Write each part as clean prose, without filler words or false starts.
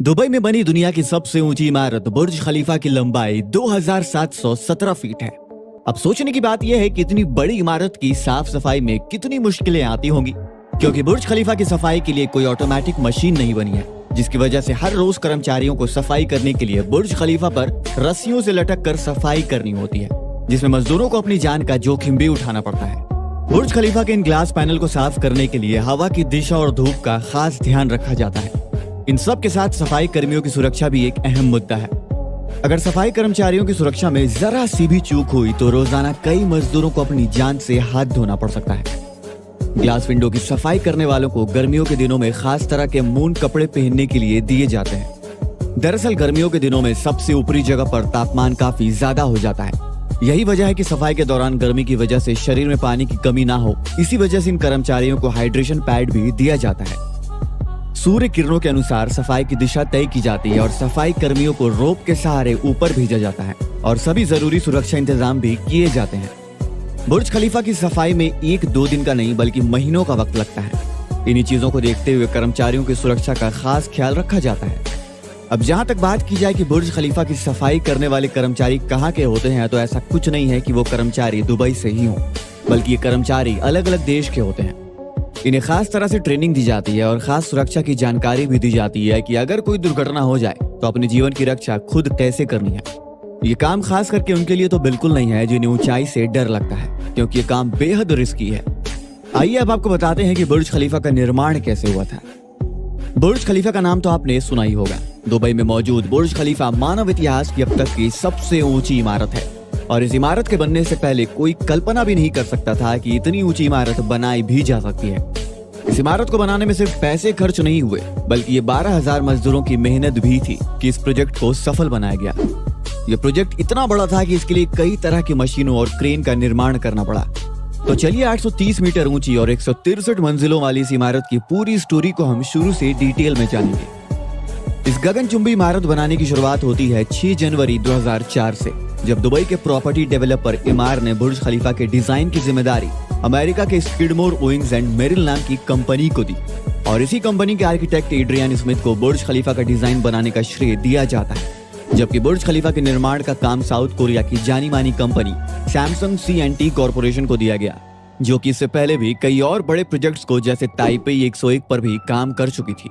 Dubai में बनी दुनिया की सबसे ऊंची इमारत बुर्ज खलीफा की लंबाई 2717 फीट है। अब सोचने की बात यह है कि इतनी बड़ी इमारत की साफ सफाई में कितनी मुश्किलें आती होंगी, क्योंकि बुर्ज खलीफा की सफाई के लिए कोई ऑटोमेटिक मशीन नहीं बनी है, जिसकी वजह से हर रोज कर्मचारियों को सफाई करने के लिए बुर्ज खलीफा पर रस्सियों से लटक कर सफाई करनी होती है, जिसमें मजदूरों को अपनी जान का जोखिम भी उठाना पड़ता है। बुर्ज खलीफा के इन ग्लास पैनल को साफ करने के लिए हवा की दिशा और धूप का खास ध्यान रखा जाता है। इन सब के साथ सफाई कर्मियों की सुरक्षा भी एक अहम मुद्दा है। अगर सफाई कर्मचारियों की सुरक्षा में जरा सी भी चूक हुई तो रोजाना कई मजदूरों को अपनी जान से हाथ धोना पड़ सकता है। ग्लास विंडो की सफाई करने वालों को गर्मियों के दिनों में खास तरह के मून कपड़े पहनने के लिए दिए जाते हैं। दरअसल गर्मियों के दिनों में सबसे ऊपरी जगह पर तापमान काफी ज्यादा हो जाता है। यही वजह है कि सफाई के दौरान गर्मी की वजह से शरीर में पानी की कमी ना हो, इसी वजह से इन कर्मचारियों को हाइड्रेशन पैड भी दिया जाता है। सूर्य किरणों के अनुसार सफाई की दिशा तय की जाती है और सफाई कर्मियों को रोप के सहारे ऊपर भेजा जाता है और सभी जरूरी सुरक्षा इंतजाम भी किए जाते हैं। बुर्ज खलीफा की सफाई में 1-2 दिन का नहीं बल्कि महीनों का वक्त लगता है। इन्हीं चीजों को देखते हुए कर्मचारियों की सुरक्षा का खास ख्याल रखा जाता है। अब जहां तक बात की जाए कि बुर्ज खलीफा की सफाई करने वाले कर्मचारी कहाँ के होते हैं, तो ऐसा कुछ नहीं है कि वो कर्मचारी दुबई से ही हों, बल्कि ये कर्मचारी अलग अलग देश के होते हैं। इन्हें खास तरह से ट्रेनिंग दी जाती है और खास सुरक्षा की जानकारी भी दी जाती है कि अगर कोई दुर्घटना हो जाए तो अपने जीवन की रक्षा खुद कैसे करनी है। ये काम खास करके उनके लिए तो बिल्कुल नहीं है जिन्हें ऊंचाई से डर लगता है, क्योंकि ये काम बेहद रिस्की है। आइए अब आपको बताते हैं कि बुर्ज खलीफा का निर्माण कैसे हुआ था। बुर्ज खलीफा का नाम तो आपने सुना ही होगा। दुबई में मौजूद बुर्ज खलीफा मानव इतिहास की अब तक की सबसे ऊंची इमारत है और इस इमारत के बनने से पहले कोई कल्पना भी नहीं कर सकता था कि इतनी ऊंची इमारत बनाई भी जा सकती है। इस इमारत को बनाने में सिर्फ पैसे खर्च नहीं हुए, बल्कि ये 12,000 मजदूरों की मेहनत भी थी कि इस प्रोजेक्ट को सफल बनाया गया। ये प्रोजेक्ट इतना बड़ा था कि इसके लिए कई तरह की मशीनों और क्रेन का निर्माण करना पड़ा। तो चलिए 830 मीटर ऊंची और 163 मंजिलों वाली इस इमारत की पूरी स्टोरी को हम शुरू से डिटेल में जानेंगे। इस गगनचुंबी इमारत बनाने की शुरुआत होती है 6 जनवरी 2004 से, जब दुबई के प्रॉपर्टी डेवलपर इमार ने बुर्ज खलीफा के डिजाइन की जिम्मेदारी अमेरिका के स्किडमोर ओइंग्स एंड मेरिल नाम की कंपनी को दी और इसी कंपनी के आर्किटेक्ट एड्रियन स्मिथ को बुर्ज खलीफा का डिजाइन बनाने का श्रेय दिया जाता है। जबकि बुर्ज खलीफा के निर्माण का काम साउथ कोरिया की जानी मानी कंपनी सैमसंग C&T कॉर्पोरेशन को दिया गया, जो कि इससे पहले भी कई और बड़े प्रोजेक्ट्स को जैसे ताइपेई 101 पर भी काम कर चुकी थी।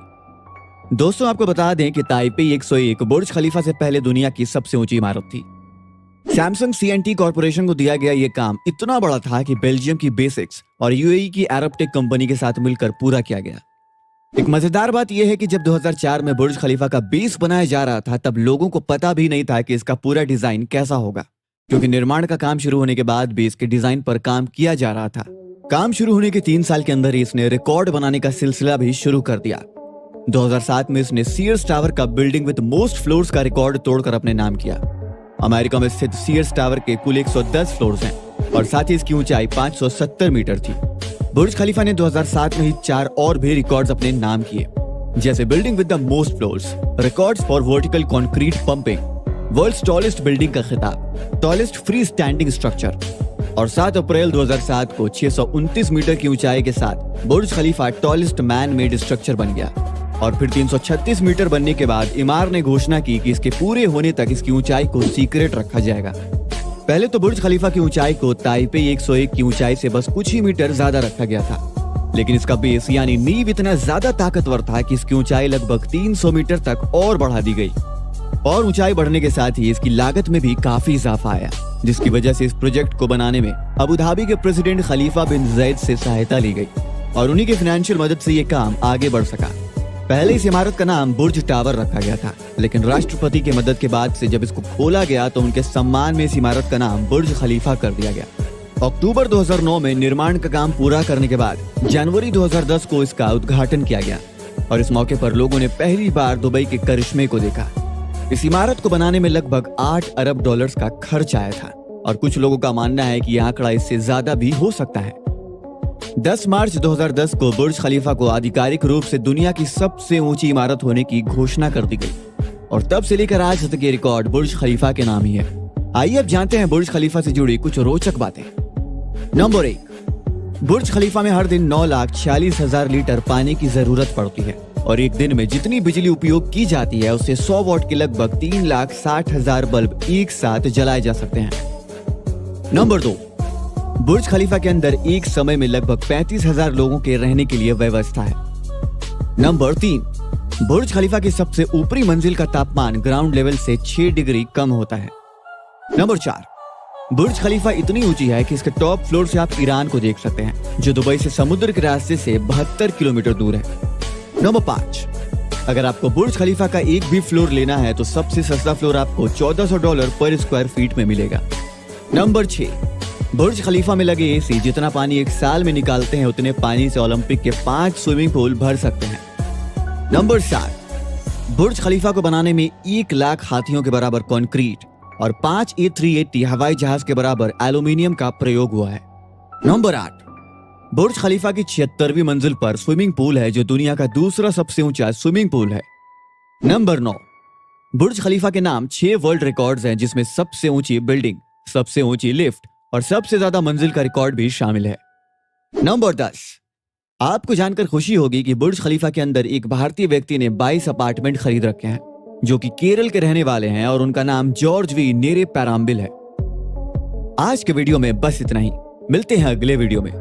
दोस्तों आपको बता दें कि ताइपेई 101 बुर्ज खलीफा से पहले दुनिया की सबसे ऊंची इमारत थी। सैमसंग C&T कॉर्पोरेशन को दिया गया ये काम इतना बड़ा था कि बेल्जियम की बेसिक्स और UAE की एरोबटेक कंपनी के साथ मिलकर पूरा किया गया। एक मजेदार बात यह है कि जब 2004 में बुर्ज खलीफा का बेस बनाया जा रहा था, तब लोगों को पता भी नहीं था कि इसका पूरा डिजाइन कैसा होगा, क्योंकि निर्माण का काम शुरू होने के बाद बेस के डिजाइन पर काम किया जा रहा था। काम शुरू होने के 3 साल के अंदर ही इसने रिकॉर्ड बनाने का सिलसिला भी शुरू कर दिया। 2007 में इसने सीयर्स टावर का बिल्डिंग विद मोस्ट फ्लोर्स का रिकॉर्ड तोड़कर अपने नाम किया। अमेरिका में स्थित सीयर्स टावर के कुल 110 फ्लोर्स हैं और साथ ही इसकी ऊंचाई 570 मीटर थी। बुर्ज खलीफा ने 2007 में ही 4 और भी रिकॉर्ड्स अपने नाम किए, जैसे building with the most floors, records for vertical concrete pumping, world's tallest building का खिताब, टॉलेस्ट फ्री स्टैंडिंग स्ट्रक्चर और 7 अप्रैल 2007 को 629 मीटर की ऊंचाई के साथ बुर्ज खलीफा टॉलेस्ट मैन मेड स्ट्रक्चर बन गया। और फिर 336 मीटर बनने के बाद इमार ने घोषणा की कि इसके पूरे होने तक इसकी ऊंचाई को सीक्रेट रखा जाएगा। पहले तो बुर्ज खलीफा की ऊंचाई को ताइपेई 101 की ऊंचाई से बस कुछ ही मीटर ज्यादा रखा गया था, लेकिन इसका बेस यानी नींव इतना ज्यादा ताकतवर था कि इसकी ऊंचाई लगभग 300 मीटर तक और बढ़ा दी गई। और ऊंचाई बढ़ने के साथ ही इसकी लागत में भी काफी इजाफा आया, जिसकी वजह से इस प्रोजेक्ट को बनाने में अबू धाबी के प्रेसिडेंट खलीफा बिन जैद से सहायता ली गई और उन्हीं की फाइनेंशियल मदद से ये काम आगे बढ़ सका। पहले इस इमारत का नाम बुर्ज टावर रखा गया था, लेकिन राष्ट्रपति की मदद के बाद से जब इसको खोला गया तो उनके सम्मान में इस इमारत का नाम बुर्ज खलीफा कर दिया गया। अक्टूबर 2009 में निर्माण का काम पूरा करने के बाद जनवरी 2010 को इसका उद्घाटन किया गया और इस मौके पर लोगों ने पहली बार दुबई के करिश्मे को देखा। इस इमारत को बनाने में लगभग $8 अरब का खर्च आया था और कुछ लोगों का मानना है कि यह आंकड़ा इससे ज्यादा भी हो सकता है। 10 मार्च 2010 को बुर्ज खलीफा को आधिकारिक रूप से दुनिया की सबसे ऊंची इमारत होने की घोषणा कर दी गई और तब से लेकर आज तक ये रिकॉर्ड बुर्ज खलीफा के नाम ही है। आइए अब जानते हैं बुर्ज खलीफा से जुड़ी कुछ रोचक बातें। नंबर 1, बुर्ज खलीफा में हर दिन 9,46,000 लीटर पानी की जरूरत पड़ती है। और एक दिन में जितनी बिजली उपयोग की जाती है उससे 100 वॉट के लगभग 3,60,000 बल्ब एक साथ जलाए जा सकते हैं। नंबर 2, बुर्ज खलीफा के अंदर एक समय में लगभग 35,000 लोगों के रहने के लिए व्यवस्था है। नंबर 3, बुर्ज खलीफा की सबसे ऊपरी मंजिल का तापमान ग्राउंड लेवल से 6 डिग्री कम होता है। नंबर 4, बुर्ज खलीफा इतनी ऊंची है कि इसके टॉप फ्लोर से आप ईरान को देख सकते हैं, जो दुबई से समुद्र के रास्ते से 72 किलोमीटर दूर है। नंबर 5, अगर आपको बुर्ज खलीफा का एक भी फ्लोर लेना है तो सबसे सस्ता फ्लोर आपको $1400 पर स्क्वायर फीट में मिलेगा। नंबर 6, बुर्ज खलीफा में लगे एसी जितना पानी एक साल में निकालते हैं उतने पानी से ओलंपिक के 5 स्विमिंग पूल भर सकते हैं। नंबर 7, बुर्ज खलीफा को बनाने में 1 लाख हाथियों के बराबर कंक्रीट और 5 A380 हवाई जहाज के बराबर एल्यूमिनियम का प्रयोग हुआ है। नंबर 8, बुर्ज खलीफा की 76वीं मंजिल पर स्विमिंग पूल है जो दुनिया का दूसरा सबसे ऊंचा स्विमिंग पूल है। नंबर 9, बुर्ज खलीफा के नाम 6 वर्ल्ड रिकॉर्ड्स हैं जिसमें सबसे ऊंची बिल्डिंग, सबसे ऊंची लिफ्ट और सबसे ज्यादा मंजिल का रिकॉर्ड भी शामिल है। नंबर 10, आपको जानकर खुशी होगी कि बुर्ज खलीफा के अंदर एक भारतीय व्यक्ति ने 22 अपार्टमेंट खरीद रखे हैं जो कि केरल के रहने वाले हैं और उनका नाम जॉर्ज वी नेरे पैराम्बिल है। आज के वीडियो में बस इतना ही, मिलते हैं अगले वीडियो में।